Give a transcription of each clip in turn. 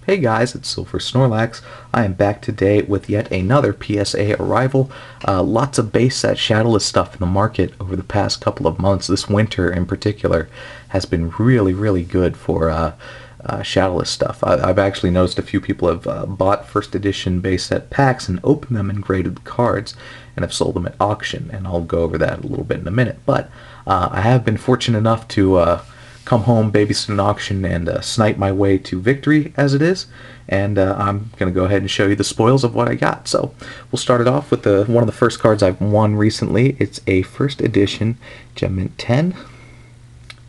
Hey guys, it's Silver Snorlax. I am back today with yet another PSA arrival. Lots of base set shadowless stuff in the market over the past couple of months. This winter in particular has been really good for shadowless stuff. I've actually noticed a few people have bought first edition base set packs and opened them and graded the cards and have sold them at auction, and I'll go over that a little bit in a minute. But I have been fortunate enough to come home, babysit an auction, and snipe my way to victory, as it is. And I'm going to go ahead and show you the spoils of what I got. So we'll start it off with one of the first cards I've won recently. It's a first edition Gem Mint 10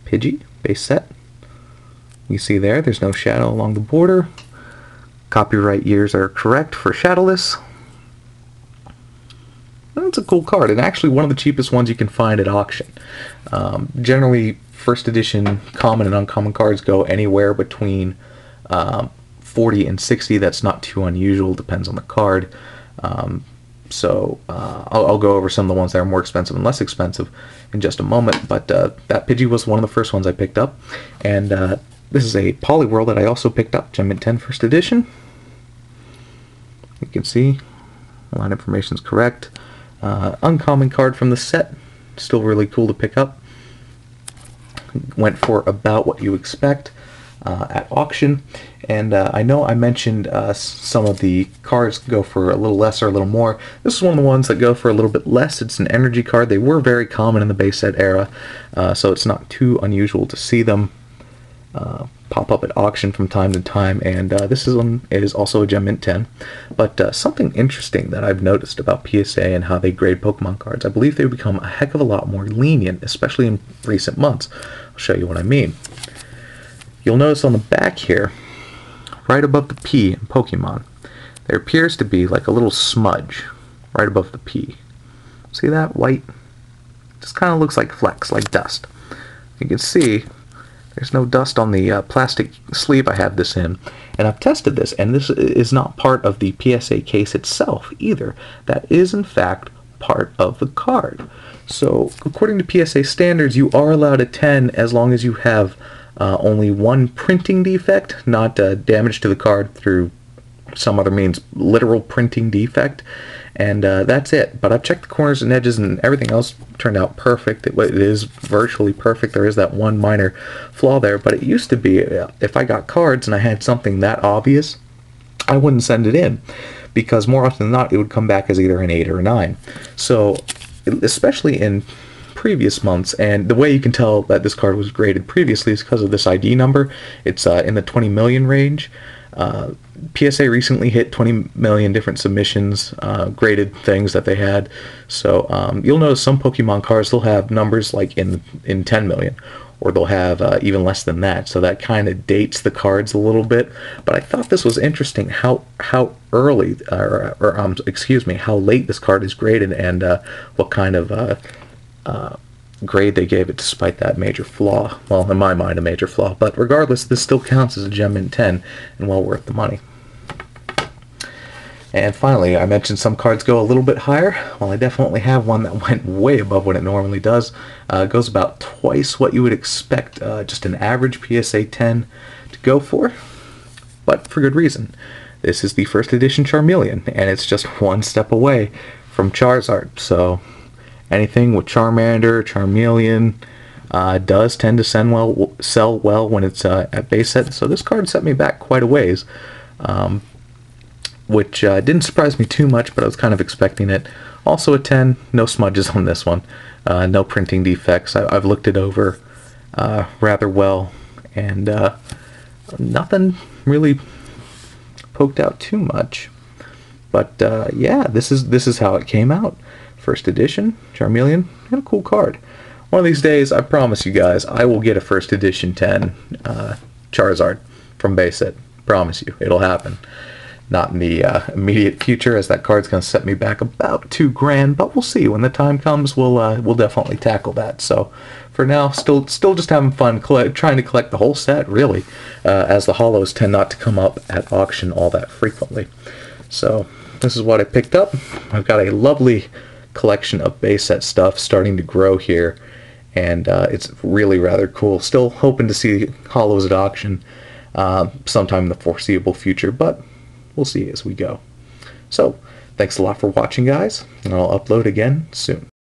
Pidgey base set. You see there's no shadow along the border. Copyright years are correct for shadowless. That's a cool card, and actually one of the cheapest ones you can find at auction. Generally, first edition common and uncommon cards go anywhere between 40 and 60. That's not too unusual, depends on the card. So I'll go over some of the ones that are more expensive and less expensive in just a moment, but that Pidgey was one of the first ones I picked up. And this is a Poliwhirl that I also picked up, Gem Mint 10 first edition. You can see line information is correct. Uncommon card from the set, still really cool to pick up. Went for about what you expect at auction, and I know I mentioned some of the cards go for a little less or a little more. This is one of the ones that go for a little bit less. It's an energy card. They were very common in the base set era, so it's not too unusual to see them pop up at auction from time to time, and this is also a Gem Mint 10. But something interesting that I've noticed about PSA and how they grade Pokemon cards, I believe they've become a heck of a lot more lenient, especially in recent months. I'll show you what I mean. You'll notice on the back here, right above the P in Pokemon, there appears to be like a little smudge right above the P. See that? White? Just kind of looks like flecks, like dust. You can see there's no dust on the plastic sleeve I have this in, and I've tested this, and this is not part of the PSA case itself either. That is in fact part of the card. So according to PSA standards, you are allowed a 10 as long as you have only one printing defect, not damage to the card through some other means, literal printing defect, and that's it. But I've checked the corners and edges, and everything else turned out perfect. It is virtually perfect. There is that one minor flaw there, but it used to be if I got cards and I had something that obvious, I wouldn't send it in, because more often than not it would come back as either an 8 or a 9. So especially in previous months, and the way you can tell that this card was graded previously is because of this ID number. It's in the 20 million range. PSA recently hit 20 million different submissions, graded things that they had. So you'll notice some Pokemon cards, they'll have numbers like in 10 million, or they'll have even less than that. So that kind of dates the cards a little bit. But I thought this was interesting how early, excuse me, how late this card is graded, and what kind of grade they gave it despite that major flaw. Well, in my mind, a major flaw. But regardless, this still counts as a Gem Mint 10 and well worth the money. And finally, I mentioned some cards go a little bit higher. Well, I definitely have one that went way above what it normally does. It goes about twice what you would expect just an average PSA 10 to go for, but for good reason. This is the first edition Charmeleon, and it's just one step away from Charizard. So anything with Charmander, Charmeleon does tend to sell well when it's at base set. So this card set me back quite a ways, which didn't surprise me too much, but I was kind of expecting it. Also a 10, no smudges on this one, no printing defects. I've looked it over rather well, and nothing really poked out too much. But yeah, this is how it came out. First edition Charmeleon, and a cool card. One of these days, I promise you guys, I will get a first edition 10 Charizard from base set. Promise you, it'll happen. Not in the immediate future, as that card's going to set me back about $2,000, but we'll see. When the time comes, we'll definitely tackle that. So for now, still just having fun trying to collect the whole set, really, as the holos tend not to come up at auction all that frequently. So this is what I picked up. I've got a lovely collection of base set stuff starting to grow here, and it's really rather cool. Still hoping to see holos at auction. sometime in the foreseeable future, but we'll see as we go. So, thanks a lot for watching, guys, and I'll upload again soon.